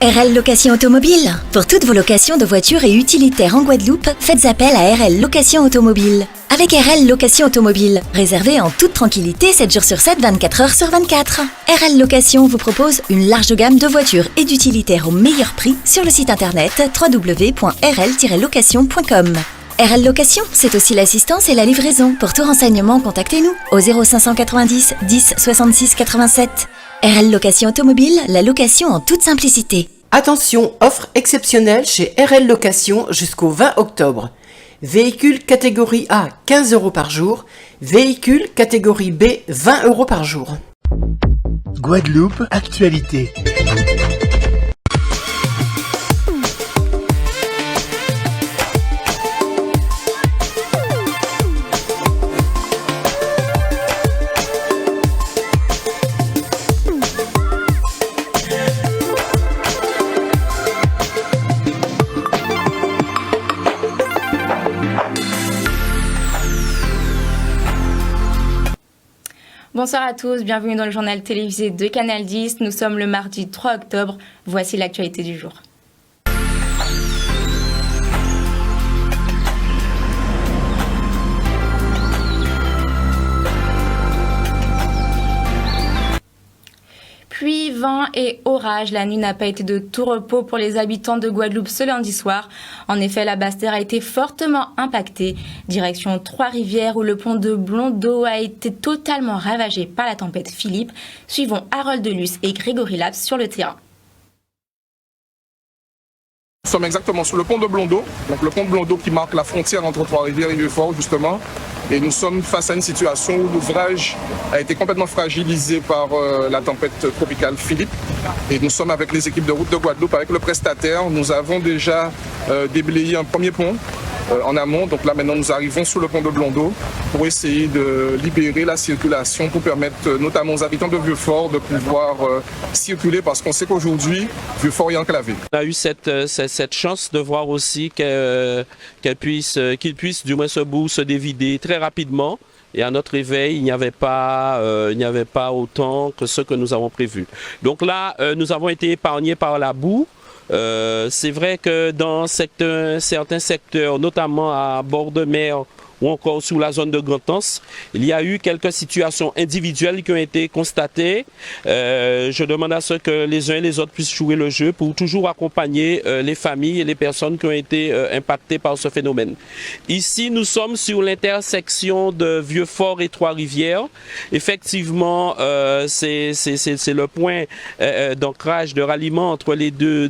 RL Location Automobile. Pour toutes vos locations de voitures et utilitaires en Guadeloupe, faites appel à RL Location Automobile. Avec RL Location Automobile, réservez en toute tranquillité 7 jours sur 7, 24 heures sur 24. RL Location vous propose une large gamme de voitures et d'utilitaires au meilleur prix sur le site internet www.rl-location.com. RL Location, c'est aussi l'assistance et la livraison. Pour tout renseignement, contactez-nous au 0590 10 66 87. RL Location Automobile, la location en toute simplicité. Attention, offre exceptionnelle chez RL Location jusqu'au 20 octobre. Véhicule catégorie A, 15 € par jour. Véhicule catégorie B, 20 € par jour. Guadeloupe, actualité. Bonsoir à tous, bienvenue dans le journal télévisé de Canal 10. Nous sommes le mardi 3 octobre. Voici l'actualité du jour. Pluie, vent et orage, la nuit n'a pas été de tout repos pour les habitants de Guadeloupe ce lundi soir. En effet, la Basse-Terre a été fortement impactée. Direction Trois-Rivières où le pont de Blondeau a été totalement ravagé par la tempête Philippe. Suivons Harold Delus et Grégory Laps sur le terrain. Nous sommes exactement sur le pont de Blondeau, donc le pont de Blondeau qui marque la frontière entre Trois-Rivières et Vieux-Fort justement. Et nous sommes face à une situation où l'ouvrage a été complètement fragilisé par la tempête tropicale Philippe. Et nous sommes avec les équipes de route de Guadeloupe, avec le prestataire. Nous avons déjà déblayé un premier pont en amont. Donc là maintenant nous arrivons sur le pont de Blondeau pour essayer de libérer la circulation pour permettre notamment aux habitants de Vieux-Fort de pouvoir circuler parce qu'on sait qu'aujourd'hui Vieux-Fort est enclavé. On a eu cette chance de voir aussi qu'il puisse du moins ce bout se dévider très rapidement. Et à notre réveil, il n'y avait pas autant que ce que nous avons prévu. Donc là, nous avons été épargnés par la boue. C'est vrai que dans certains secteurs, notamment à bord de mer ou encore sous la zone de Grand-Anse, il y a eu quelques situations individuelles qui ont été constatées. Je demande à ce que les uns et les autres puissent jouer le jeu pour toujours accompagner les familles et les personnes qui ont été impactées par ce phénomène. Ici, nous sommes sur l'intersection de Vieux-Fort et Trois-Rivières. Effectivement, c'est le point d'ancrage, de ralliement entre les deux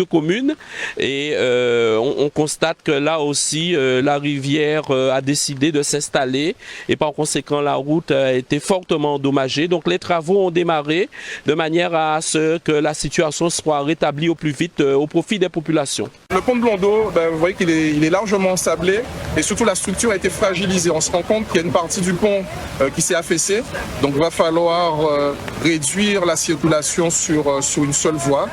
communes. Et on constate que là aussi, la rivière a décidé de s'installer et par conséquent la route a été fortement endommagée. Donc les travaux ont démarré de manière à ce que la situation soit rétablie au plus vite au profit des populations. Le pont de Blondeau, vous voyez qu'il est largement ensablé et surtout la structure a été fragilisée. On se rend compte qu'il y a une partie du pont qui s'est affaissée. Donc il va falloir réduire la circulation sur une seule voie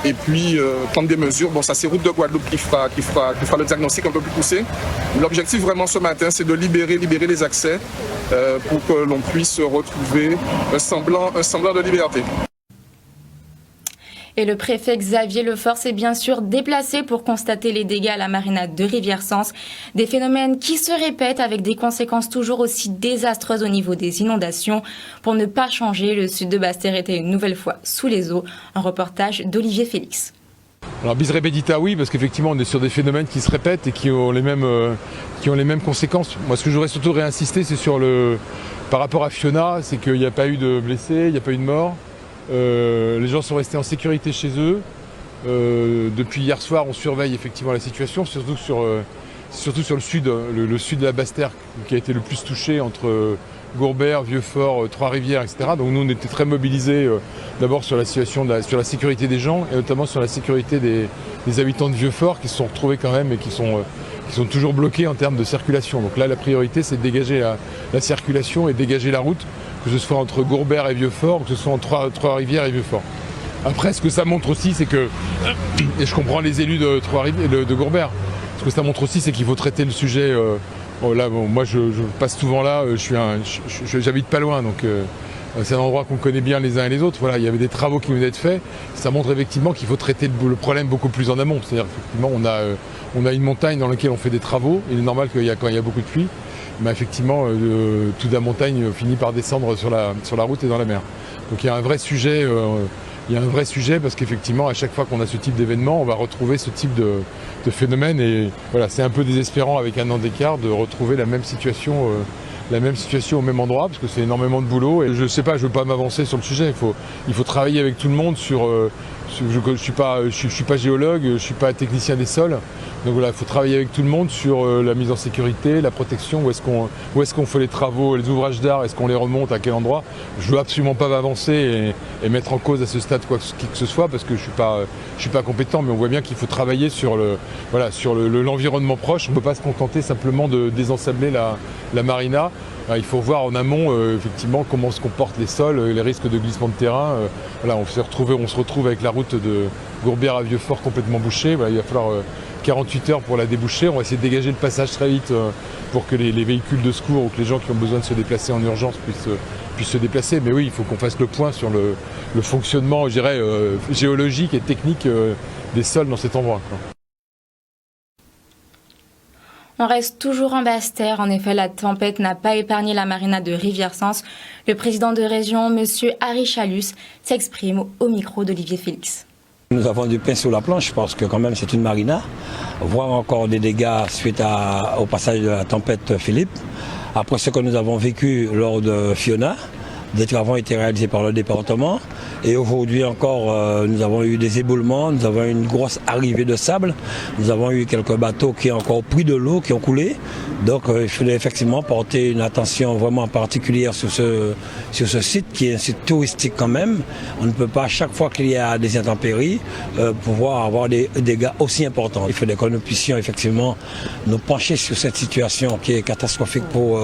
et puis prendre des mesures. Bon, ça c'est Route de Guadeloupe qui fera le diagnostic un peu plus poussé. L'objectif vraiment ce matin, c'est de libérer les accès pour que l'on puisse retrouver un semblant de liberté. Et le préfet Xavier Lefort s'est bien sûr déplacé pour constater les dégâts à la marina de Rivière-Sens. Des phénomènes qui se répètent avec des conséquences toujours aussi désastreuses au niveau des inondations. Pour ne pas changer, le sud de Basse-Terre était une nouvelle fois sous les eaux. Un reportage d'Olivier Félix. Alors bis repetita oui, parce qu'effectivement on est sur des phénomènes qui se répètent et qui ont les mêmes conséquences. Moi ce que je voudrais surtout réinsister c'est par rapport à Fiona, c'est qu'il n'y a pas eu de blessés, il n'y a pas eu de morts. Les gens sont restés en sécurité chez eux. Depuis hier soir on surveille effectivement la situation, surtout sur le sud, le sud de la Basse-Terre qui a été le plus touché entre Gourbert, Vieux-Fort, Trois-Rivières, etc. Donc nous on était très mobilisés d'abord sur la situation, sur la sécurité des gens et notamment sur la sécurité des habitants de Vieux-Fort qui se sont retrouvés quand même et qui sont toujours bloqués en termes de circulation. Donc là la priorité c'est de dégager la circulation et dégager la route, que ce soit entre Gourbert et Vieux-Fort, que ce soit entre Trois-Rivières et Vieux-Fort. Après ce que ça montre aussi c'est que, et je comprends les élus de Gourbert, ce que ça montre aussi c'est qu'il faut traiter le sujet. Moi je passe souvent là, j'habite pas loin donc C'est un endroit qu'on connaît bien les uns et les autres. Voilà, il y avait des travaux qui venaient d'être faits. Ça montre effectivement qu'il faut traiter le problème beaucoup plus en amont. C'est-à-dire effectivement, on a une montagne dans laquelle on fait des travaux. Il est normal quand il y a beaucoup de pluie, mais effectivement, toute la montagne finit par descendre sur la route et dans la mer. Donc il y a un vrai sujet. Il y a un vrai sujet parce qu'effectivement, à chaque fois qu'on a ce type d'événement, on va retrouver ce type de phénomène. Et voilà, c'est un peu désespérant avec un an d'écart de retrouver la même situation au même endroit, parce que c'est énormément de boulot. Et je sais pas, je veux pas m'avancer sur le sujet. Il faut travailler avec tout le monde je suis pas géologue, je suis pas technicien des sols. Donc voilà, il faut travailler avec tout le monde sur la mise en sécurité, la protection, où est-ce qu'on fait les travaux, les ouvrages d'art, est-ce qu'on les remonte, à quel endroit. Je veux absolument pas m'avancer et mettre en cause à ce stade qui que ce soit, parce que je suis pas compétent, mais on voit bien qu'il faut travailler sur l'environnement proche. On ne peut pas se contenter simplement de désensabler la marina. Il faut voir en amont effectivement comment se comportent les sols, les risques de glissement de terrain. Voilà, on se retrouve avec la route de Gourbière à Vieux-Fort complètement bouchée. Voilà, il va falloir 48 heures pour la déboucher. On va essayer de dégager le passage très vite pour que les véhicules de secours ou que les gens qui ont besoin de se déplacer en urgence puissent se déplacer. Mais oui, il faut qu'on fasse le point sur le fonctionnement, je dirais, géologique et technique des sols dans cet endroit, quoi. On reste toujours en Basse-Terre. En effet, la tempête n'a pas épargné la marina de Rivière-Sens. Le président de région, M. Harry Chalus, s'exprime au micro d'Olivier Félix. Nous avons du pain sur la planche parce que quand même c'est une marina. Voir encore des dégâts suite au passage de la tempête Philippe. Après ce que nous avons vécu lors de Fiona, des travaux ont été réalisés par le département. Et aujourd'hui encore, nous avons eu des éboulements, nous avons eu une grosse arrivée de sable, nous avons eu quelques bateaux qui ont encore pris de l'eau, qui ont coulé. Donc il fallait effectivement porter une attention vraiment particulière sur ce site, qui est un site touristique quand même. On ne peut pas, à chaque fois qu'il y a des intempéries, pouvoir avoir des dégâts aussi importants. Il fallait que nous puissions effectivement nous pencher sur cette situation qui est catastrophique pour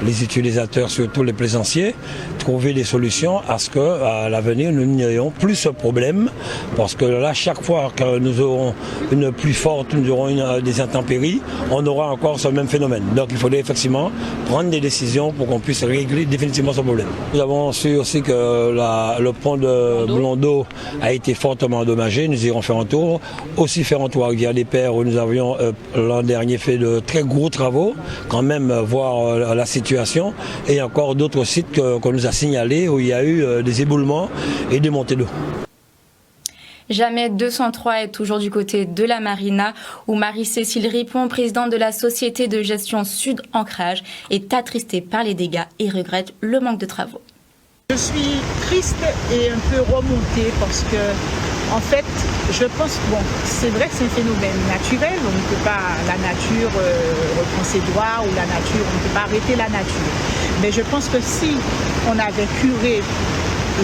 les utilisateurs, surtout les plaisanciers, trouver des solutions à ce qu'à l'avenir, nous n'ayons plus ce problème, parce que là, chaque fois que nous aurons une pluie forte, nous aurons des intempéries, on aura encore ce même phénomène. Donc il faudrait effectivement prendre des décisions pour qu'on puisse régler définitivement ce problème. Nous avons su aussi que le pont de Blondeau a été fortement endommagé. Nous irons faire un tour. Aussi faire un tour à Rivière-des-Pères, où nous avions l'an dernier fait de très gros travaux, quand même voir la situation. Et encore d'autres sites qu'on nous a signalés où il y a eu des éboulements et des montées d'eau. Jamais 203 est toujours du côté de la marina, où Marie-Cécile Ripon, présidente de la société de gestion Sud Ancrage, est attristée par les dégâts et regrette le manque de travaux. Je suis triste et un peu remontée parce que, en fait, je pense, c'est vrai que c'est un phénomène naturel, on ne peut pas, la nature reprend ses droits, ou la nature, on ne peut pas arrêter la nature. Mais je pense que si on avait curé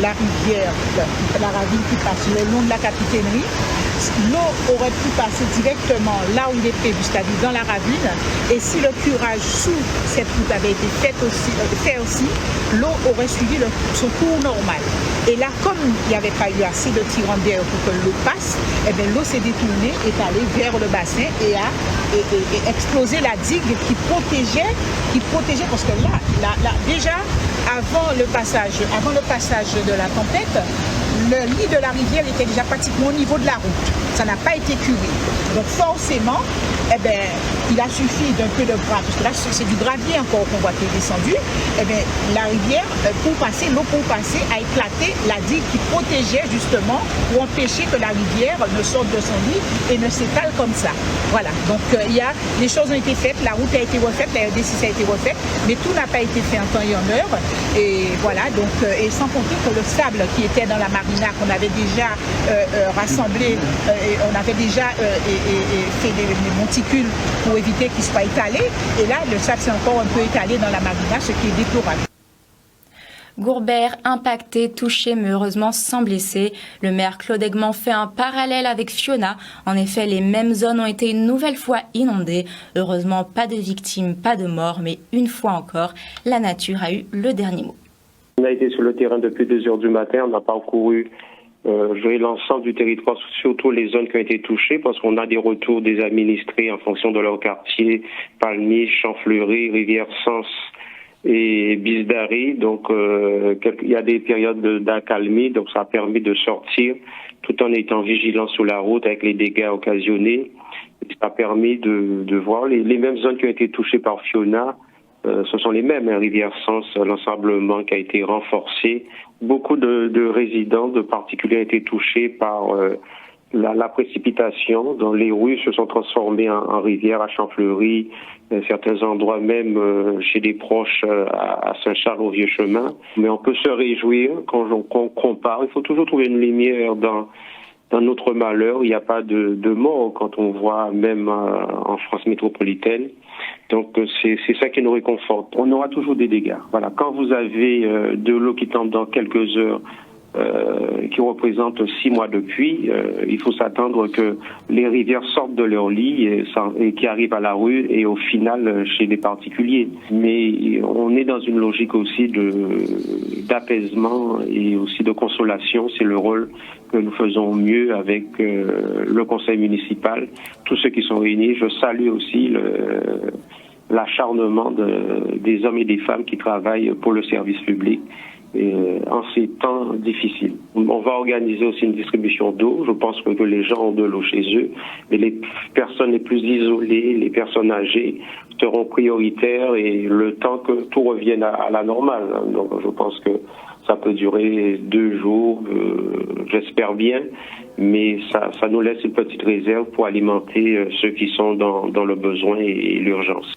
la rivière, la ravine qui passe le long de la capitainerie, l'eau aurait pu passer directement là où il est prévu, c'est-à-dire dans la ravine. Et si le curage sous cette route avait été fait aussi, l'eau aurait suivi son cours normal. Et là, comme il n'y avait pas eu assez de tirant d'air pour que l'eau passe, eh bien, l'eau s'est détournée, est allée vers le bassin et a explosé la digue qui protégeait, parce que là déjà, avant le passage de la tempête, le lit de la rivière était déjà pratiquement au niveau de la route. Ça n'a pas été curé. Donc forcément, il a suffi d'un peu de gravier, parce que là c'est du gravier encore qu'on voit qui est descendu. La rivière, l'eau pour passer, a éclaté la digue qui protégeait justement pour empêcher que la rivière ne sorte de son lit et ne s'étale comme ça. Voilà. Donc les choses ont été faites, la route a été refaite, la RD6 a été refaite, mais tout n'a pas été fait en temps et en heure. Et voilà. Donc et sans compter que le sable qui était dans la marina qu'on avait déjà rassemblé, on avait déjà fait des monticules pour éviter qu'il soit étalé. Et là, le sable s'est encore un peu étalé dans la marina, ce qui est déplorable. Gourbière impacté, touché, mais heureusement sans blessé. Le maire Claude Aigement fait un parallèle avec Fiona. En effet, les mêmes zones ont été une nouvelle fois inondées. Heureusement, pas de victimes, pas de morts, mais une fois encore, la nature a eu le dernier mot. On a été sur le terrain depuis 2 heures du matin, on a parcouru l'ensemble du territoire, surtout les zones qui ont été touchées, parce qu'on a des retours des administrés en fonction de leur quartier, Palmiers, Champfleury, Rivière-Sens, et Bisdari. Donc, il y a des périodes d'accalmie, donc ça a permis de sortir tout en étant vigilant sur la route avec les dégâts occasionnés. Ça a permis de voir les mêmes zones qui ont été touchées par Fiona. Ce sont les mêmes, Rivière-Sens, l'ensablement qui a été renforcé. Beaucoup de résidents, de particuliers ont été touchés par la précipitation. Dans les rues se sont transformées en rivières à Champfleury, certains endroits même chez des proches à Saint-Charles au Vieux-Chemin. Mais on peut se réjouir quand on compare. Il faut toujours trouver une lumière dans notre malheur. Il n'y a pas de mort quand on voit même en France métropolitaine. Donc c'est ça qui nous réconforte. On aura toujours des dégâts. Voilà. Quand vous avez de l'eau qui tombe dans quelques heures, qui représente 6 mois de pluie, il faut s'attendre que les rivières sortent de leur lit et qui arrivent à la rue et au final chez les particuliers. Mais on est dans une logique aussi d'apaisement et aussi de consolation. C'est le rôle que nous faisons mieux avec le conseil municipal, tous ceux qui sont réunis. Je salue aussi l'acharnement des hommes et des femmes qui travaillent pour le service public en ces temps difficiles. On va organiser aussi une distribution d'eau. Je pense que les gens ont de l'eau chez eux, mais les personnes les plus isolées, les personnes âgées seront prioritaires et le temps que tout revienne à la normale. Donc je pense que ça peut durer 2 jours, j'espère bien, mais ça nous laisse une petite réserve pour alimenter ceux qui sont dans le besoin et l'urgence.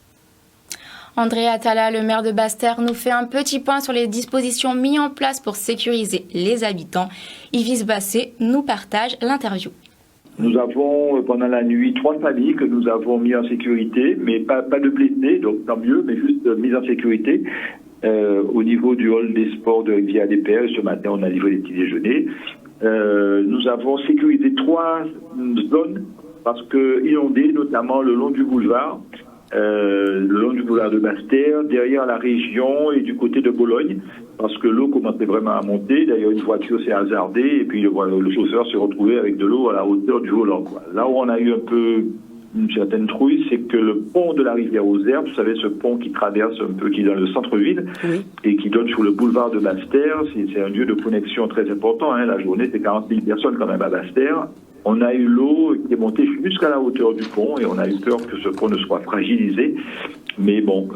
André Atala, le maire de Basse-Terre, nous fait un petit point sur les dispositions mises en place pour sécuriser les habitants. Yves Bassé nous partage l'interview. Nous avons, pendant la nuit, 3 familles que nous avons mis en sécurité, mais pas de blessés, donc tant mieux, mais juste mise en sécurité. Au niveau du hall des sports de Rivière-des-Perles, ce matin, on a livré les petits déjeuners. Nous avons sécurisé 3 zones parce que inondées, notamment le long du boulevard. Le long du boulevard de Basse-Terre, derrière la région et du côté de Bologne, parce que l'eau commençait vraiment à monter. D'ailleurs, une voiture s'est hasardée et puis le chauffeur s'est retrouvé avec de l'eau à la hauteur du volant. Là où on a eu un peu une certaine trouille, c'est que le pont de la rivière aux Herbes, vous savez, ce pont qui traverse un peu, qui est dans le centre-ville, et qui donne sur le boulevard de Basse-Terre, c'est un lieu de connexion très important. La journée, c'est 40 000 personnes quand même à Basse-Terre. On a eu l'eau qui est montée jusqu'à la hauteur du pont et on a eu peur que ce pont ne soit fragilisé. Mais bon,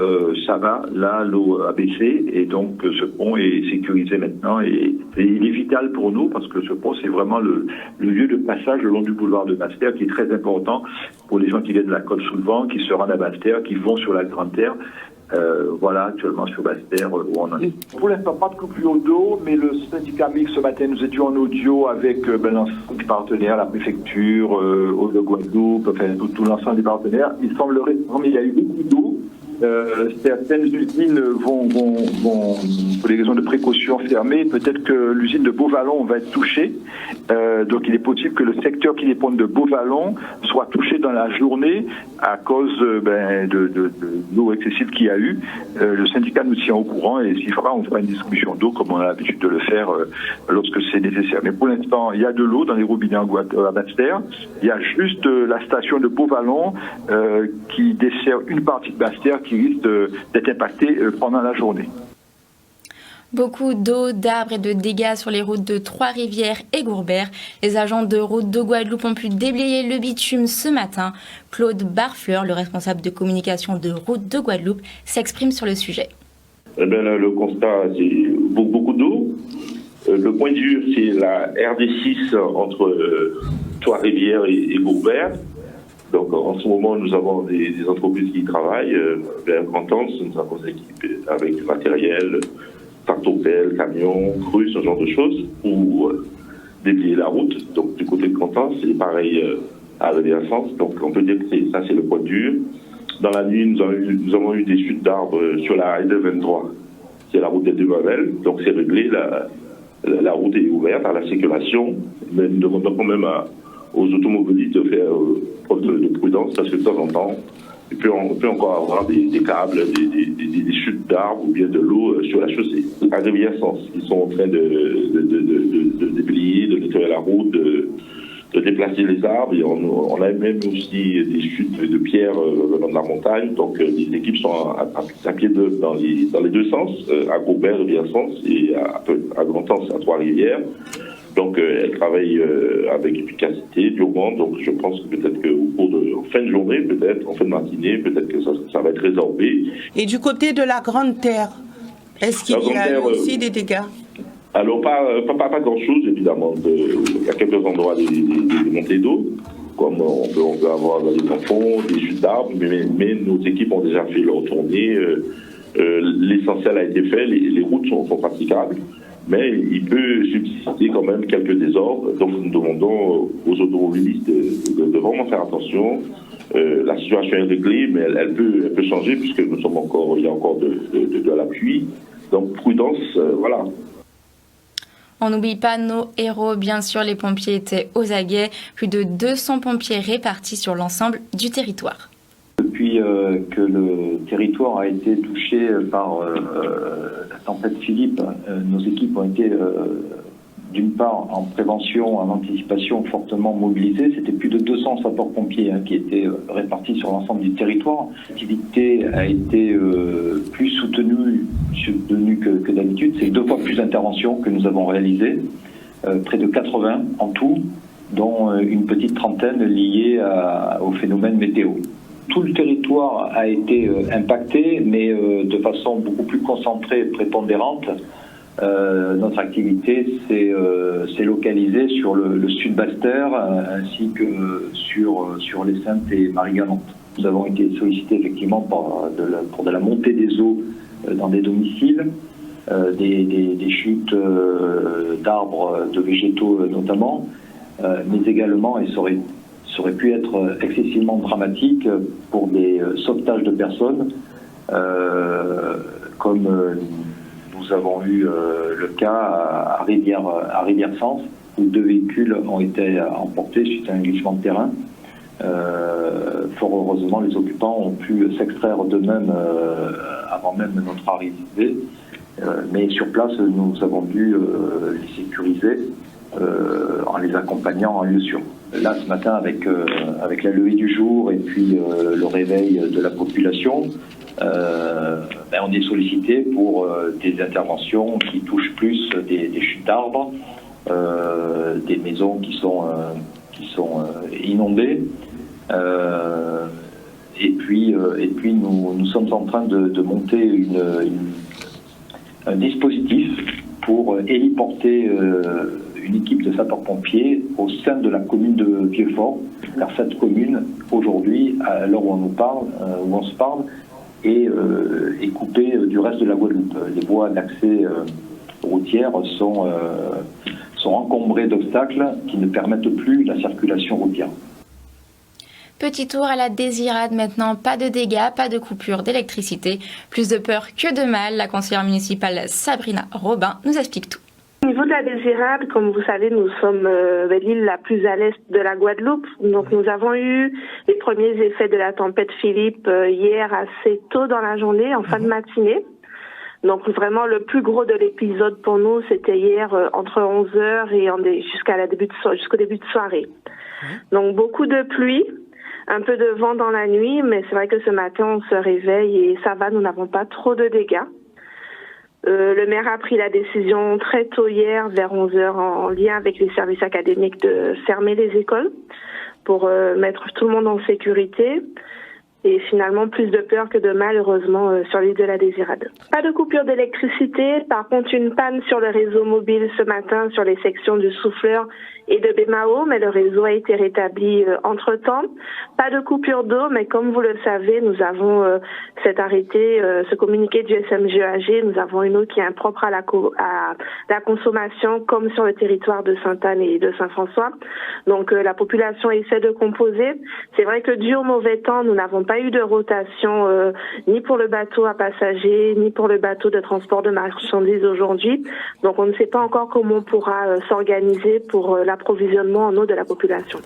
ça va. Là, l'eau a baissé et donc ce pont est sécurisé maintenant et il est vital pour nous parce que ce pont, c'est vraiment le lieu de passage le long du boulevard de Basse-Terre qui est très important pour les gens qui viennent de la Côte-sous-le-Vent, qui se rendent à Basse-Terre, qui vont sur la Grande-Terre. Voilà, actuellement sur Basse-Terre, où on en est. Pour l'instant, pas de coupure d'eau, mais le syndicat mixte, ce matin, nous étions en audio avec l'ensemble des partenaires, la préfecture, Eau de Guadeloupe, enfin tout l'ensemble des partenaires. Il semblerait qu'il y a eu beaucoup d'eau. Certaines usines vont, pour des raisons de précaution, fermer. Peut-être que l'usine de Beauvallon va être touchée. Donc il est possible que le secteur qui dépend de Beauvallon soit touché dans la journée à cause de l'eau excessive qu'il y a eu. Le syndicat nous tient au courant et s'il faudra, on fera une distribution d'eau comme on a l'habitude de le faire lorsque c'est nécessaire. Mais pour l'instant, il y a de l'eau dans les robinets à Basse-Terre. Il y a juste la station de Beauvallon qui dessert une partie de Basse-Terre qui risque d'être impactée pendant la journée. Beaucoup d'eau, d'arbres et de dégâts sur les routes de Trois-Rivières et Gourbert. Les agents de route de Guadeloupe ont pu déblayer le bitume ce matin. Claude Barfleur, le responsable de communication de route de Guadeloupe, s'exprime sur le sujet. Le constat, c'est beaucoup d'eau. Le point dur, c'est la RD6 entre Trois-Rivières et Gourbert. Donc en ce moment, nous avons des entreprises qui y travaillent. Vers Grand'Anse, nous avons équipé avec du matériel, tractopelles, camions, crues, ce genre de choses, pour déblayer la route. Donc du côté de Grand'Anse, c'est pareil à Rivière-Sens. Donc on peut dire que ça, c'est le point dur. Dans la nuit, nous avons eu des chutes d'arbres sur la RD23. C'est la route des Deux-Mavelles. Donc c'est réglé, la route est ouverte à la circulation. Mais nous demandons quand même aux automobilistes de faire preuve de prudence parce que de temps en temps, on peut encore avoir des câbles, des chutes d'arbres ou bien de l'eau sur la chaussée. À Rivière-Sens, ils sont en train de déblayer, de nettoyer la route, déplacer les arbres. Et on a même aussi des chutes de pierres dans la montagne. Donc les équipes sont à pied dans les deux sens, à Gaubert, Rivière-Sens, et à Grand-Anse, à Trois-Rivières. Donc elles travaillent avec efficacité, durement. Donc je pense que peut-être qu'au cours en fin de journée, peut-être, en fin de matinée, peut-être que ça va être résorbé. Et du côté de la Grande Terre, est-ce qu'il y a aussi des dégâts? Alors, pas grand-chose, évidemment. Il y a quelques endroits des montées d'eau, comme on peut avoir dans les troncs, des chutes d'arbres, mais nos équipes ont déjà fait leur tournée. L'essentiel a été fait, les routes sont praticables, mais il peut subsister quand même quelques désordres. Donc, nous demandons aux automobilistes de vraiment faire attention. La situation est réglée, mais elle peut changer, puisque il y a encore de la pluie. Donc, prudence, voilà. On n'oublie pas nos héros, bien sûr, les pompiers étaient aux aguets. Plus de 200 pompiers répartis sur l'ensemble du territoire. Depuis que le territoire a été touché par la tempête Philippe, nos équipes ont été d'une part en prévention, en anticipation fortement mobilisées. C'était plus de 200 sapeurs-pompiers qui étaient répartis sur l'ensemble du territoire. L'activité a été plus soutenue que d'habitude. C'est 2 fois plus d'interventions que nous avons réalisées, près de 80 en tout, dont une petite trentaine liées au phénomène météo. Tout le territoire a été impacté, mais de façon beaucoup plus concentrée et prépondérante. Notre activité s'est localisée sur le sud Basse-Terre ainsi que sur les Saintes et Marie-Galante. Nous avons été sollicités effectivement pour de la montée des eaux dans des domiciles, des chutes d'arbres, de végétaux notamment, mais également, et ça aurait pu être excessivement dramatique pour des sauvetages de personnes, comme nous avons eu le cas à Rivière-Sens, où 2 véhicules ont été emportés suite à un glissement de terrain. Fort heureusement, les occupants ont pu s'extraire d'eux-mêmes avant même notre arrivée. Mais sur place, nous avons dû les sécuriser en les accompagnant en lieu sûr. Là, ce matin, avec la levée du jour et puis le réveil de la population, on est sollicité pour des interventions qui touchent plus des chutes d'arbres, des maisons qui sont inondées, et puis nous sommes en train de monter un dispositif pour héliporter une équipe de sapeurs-pompiers au sein de la commune de Vieux-Fort, car cette commune, aujourd'hui, à l'heure où on se parle, est coupée du reste de la Guadeloupe. Les voies d'accès routières sont encombrées d'obstacles qui ne permettent plus la circulation routière. Petit tour à la Désirade maintenant, pas de dégâts, pas de coupure d'électricité, plus de peur que de mal. La conseillère municipale Sabrina Robin nous explique tout. Au niveau de la Désirade, comme vous savez, nous sommes l'île la plus à l'est de la Guadeloupe. Donc nous avons eu les premiers effets de la tempête Philippe hier assez tôt dans la journée, en fin de matinée. Donc vraiment le plus gros de l'épisode pour nous, c'était hier entre 11h et jusqu'au début de soirée. Donc beaucoup de pluie, un peu de vent dans la nuit, mais c'est vrai que ce matin on se réveille et ça va, nous n'avons pas trop de dégâts. Le maire a pris la décision très tôt hier, vers 11h, en lien avec les services académiques, de fermer les écoles pour mettre tout le monde en sécurité. Et finalement, plus de peur que de mal, heureusement, sur l'île de la Désirade. Pas de coupure d'électricité. Par contre, une panne sur le réseau mobile ce matin sur les sections du Souffleur et de Bémao, mais le réseau a été rétabli entre-temps. Pas de coupure d'eau, mais comme vous le savez, nous avons cet arrêté, ce communiqué du SMGAG. Nous avons une eau qui est impropre à la consommation, comme sur le territoire de Sainte-Anne et de Saint-François. Donc la population essaie de composer. C'est vrai que dû au mauvais temps, nous n'avons pas eu de rotation ni pour le bateau à passagers, ni pour le bateau de transport de marchandises aujourd'hui. Donc on ne sait pas encore comment on pourra s'organiser pour l'approvisionnement en eau de la population.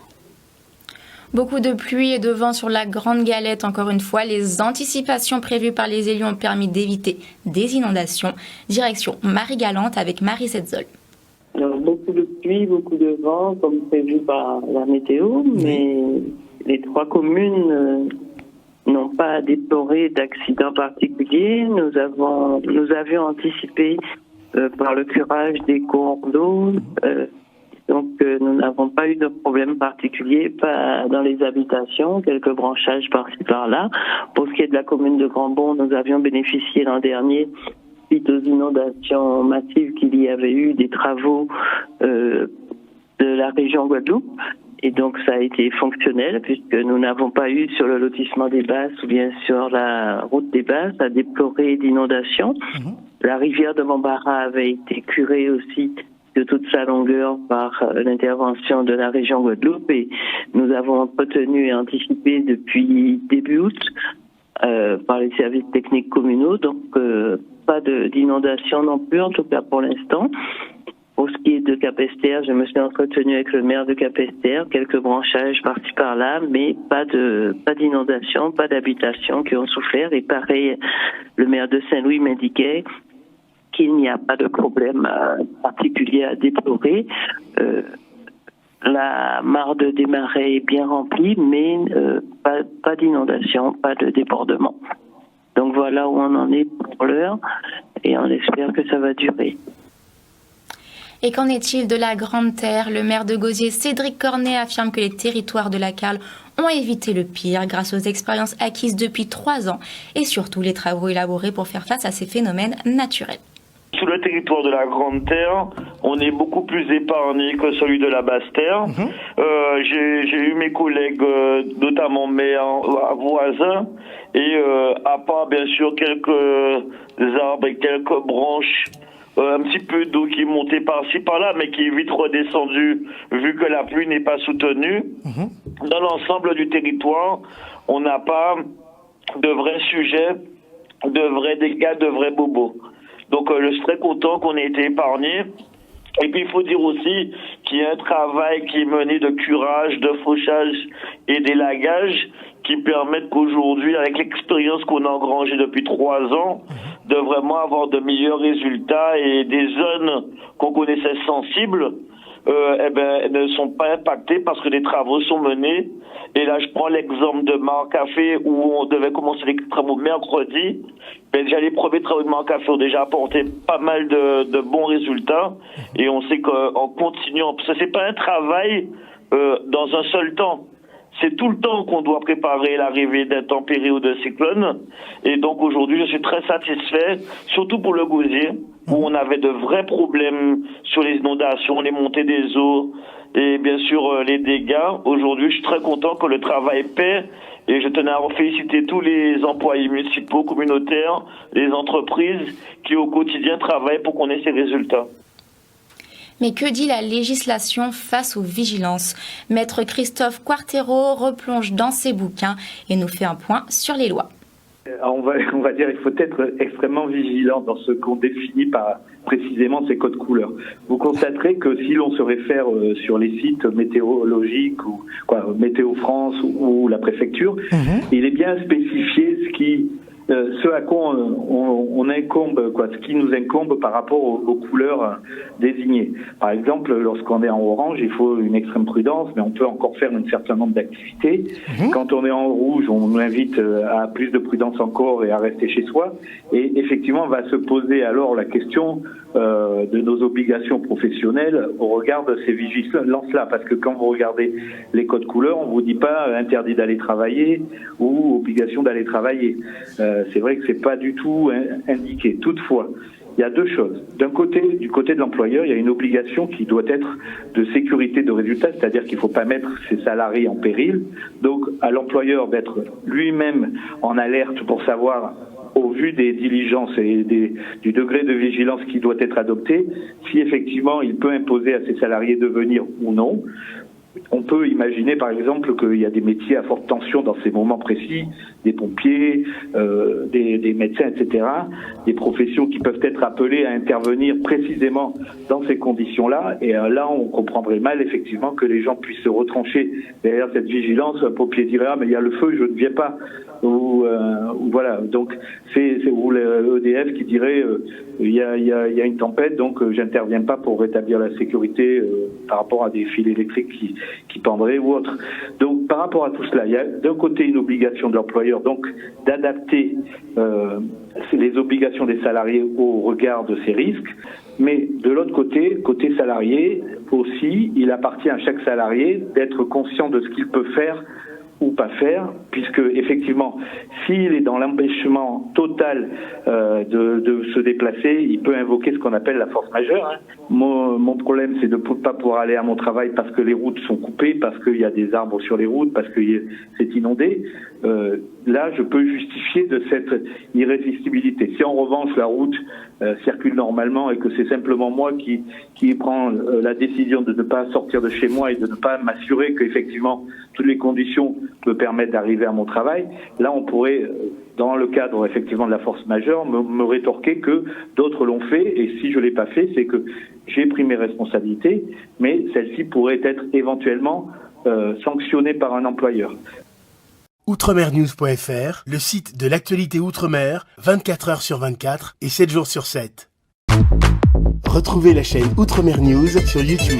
Beaucoup de pluie et de vent sur la Grande Galette. Encore une fois, les anticipations prévues par les élus ont permis d'éviter des inondations. Direction Marie-Galante avec Marie Setzol. Alors, beaucoup de pluie, beaucoup de vent, comme prévu par la météo, mais les 3 communes n'ont pas déploré d'accidents particuliers. Nous avions anticipé par le curage des cours d'eau, donc nous n'avons pas eu de problème particulier, pas dans les habitations, quelques branchages par-ci par-là. Pour ce qui est de la commune de Grand-Bond, nous avions bénéficié l'an dernier, suite aux inondations massives qu'il y avait eu, des travaux de la région Guadeloupe. Et donc ça a été fonctionnel puisque nous n'avons pas eu sur le lotissement des Basses ou bien sur la route des Basses à déplorer d'inondations. La rivière de Montbarra avait été curée aussi de toute sa longueur par l'intervention de la région Guadeloupe et nous avons entretenu et anticipé depuis début août par les services techniques communaux, donc pas d'inondation non plus, en tout cas pour l'instant. Pour ce qui est de Capesterre, je me suis entretenu avec le maire de Capesterre, quelques branchages par-ci par-là, mais pas d'inondation, pas d'habitation qui ont souffert. Et pareil, le maire de Saint-Louis m'indiquait qu'il n'y a pas de problème particulier à déplorer. La mare de Desmarais est bien remplie, mais pas d'inondation, pas de débordement. Donc voilà où on en est pour l'heure, et on espère que ça va durer. Et qu'en est-il de la Grande Terre? Le maire de Gosier, Cédric Cornet, affirme que les territoires de la Cale ont évité le pire grâce aux expériences acquises depuis 3 ans et surtout les travaux élaborés pour faire face à ces phénomènes naturels. Sur le territoire de la Grande Terre, on est beaucoup plus épargné que celui de la Basse Terre. J'ai eu mes collègues, notamment maires voisins, et à part bien sûr quelques arbres et quelques branches, un petit peu d'eau qui est montée par-ci par-là, mais qui est vite redescendue vu que la pluie n'est pas soutenue. Dans l'ensemble du territoire, on n'a pas de vrais sujets, de vrais dégâts, de vrais bobos. Donc je suis très content qu'on ait été épargné. Et puis il faut dire aussi qu'il y a un travail qui est mené de curage, de fauchage et d'élagage qui permettent qu'aujourd'hui, avec l'expérience qu'on a engrangée depuis 3 ans, de vraiment avoir de meilleurs résultats et des zones qu'on connaissait sensibles, ne sont pas impactées parce que des travaux sont menés. Et là, je prends l'exemple de Marcafé où on devait commencer les travaux mercredi. Mais déjà, les premiers travaux de Marcafé ont déjà apporté pas mal de bons résultats. Et on sait qu'en continuant, parce que c'est pas un travail dans un seul temps. C'est tout le temps qu'on doit préparer l'arrivée d'intempéries ou de cyclones. Et donc aujourd'hui, je suis très satisfait, surtout pour le Gosier, où on avait de vrais problèmes sur les inondations, les montées des eaux et bien sûr les dégâts. Aujourd'hui, je suis très content que le travail paie. Et je tenais à féliciter tous les employés municipaux, communautaires, les entreprises qui au quotidien travaillent pour qu'on ait ces résultats. Mais que dit la législation face aux vigilances? Maître Christophe Quartero replonge dans ses bouquins et nous fait un point sur les lois. On va dire qu'il faut être extrêmement vigilant dans ce qu'on définit par précisément ces codes couleurs. Vous constaterez que si l'on se réfère sur les sites météorologiques ou Météo France ou la préfecture, il est bien spécifié ce à quoi on incombe, ce qui nous incombe par rapport aux couleurs désignées. Par exemple, lorsqu'on est en orange, il faut une extrême prudence, mais on peut encore faire un certain nombre d'activités. Quand on est en rouge, on nous invite à plus de prudence encore et à rester chez soi. Et effectivement, on va se poser alors la question de nos obligations professionnelles au regard de ces vigilances-là. Parce que quand vous regardez les codes couleurs, on vous dit pas interdit d'aller travailler ou obligation d'aller travailler. C'est vrai que c'est pas du tout indiqué. Toutefois, il y a 2 choses. D'un côté, du côté de l'employeur, il y a une obligation qui doit être de sécurité de résultat, c'est-à-dire qu'il ne faut pas mettre ses salariés en péril. Donc, à l'employeur d'être lui-même en alerte pour savoir, au vu des diligences et du degré de vigilance qui doit être adopté, si effectivement il peut imposer à ses salariés de venir ou non. On peut imaginer par exemple qu'il y a des métiers à forte tension dans ces moments précis, des pompiers, des médecins, etc., des professions qui peuvent être appelées à intervenir précisément dans ces conditions-là. Et là, on comprendrait mal effectivement que les gens puissent se retrancher derrière cette vigilance. Un pompier dirait « Ah, mais il y a le feu, je ne viens pas ». Ou voilà, donc c'est EDF qui dirait il y a une tempête, donc j'interviens pas pour rétablir la sécurité par rapport à des fils électriques qui pendraient ou autre. Donc par rapport à tout cela, il y a d'un côté une obligation de l'employeur donc d'adapter les obligations des salariés au regard de ces risques, mais de l'autre côté salarié aussi, il appartient à chaque salarié d'être conscient de ce qu'il peut faire ou pas faire, puisque effectivement, s'il est dans l'empêchement total de se déplacer, il peut invoquer ce qu'on appelle la force majeure. Hein. Mon problème, c'est de ne pas pouvoir aller à mon travail parce que les routes sont coupées, parce qu'il y a des arbres sur les routes, parce que c'est inondé. Là, je peux justifier de cette irrésistibilité. Si en revanche la route circule normalement et que c'est simplement moi qui prends la décision de ne pas sortir de chez moi et de ne pas m'assurer qu'effectivement toutes les conditions me permettent d'arriver à mon travail, là on pourrait, dans le cadre effectivement de la force majeure, me rétorquer que d'autres l'ont fait, et si je l'ai pas fait, c'est que j'ai pris mes responsabilités, mais celles-ci pourraient être éventuellement sanctionnées par un employeur. Outremernews.fr, le site de l'actualité Outre-mer, 24 heures sur 24 et 7 jours sur 7. Retrouvez la chaîne Outremer News sur YouTube.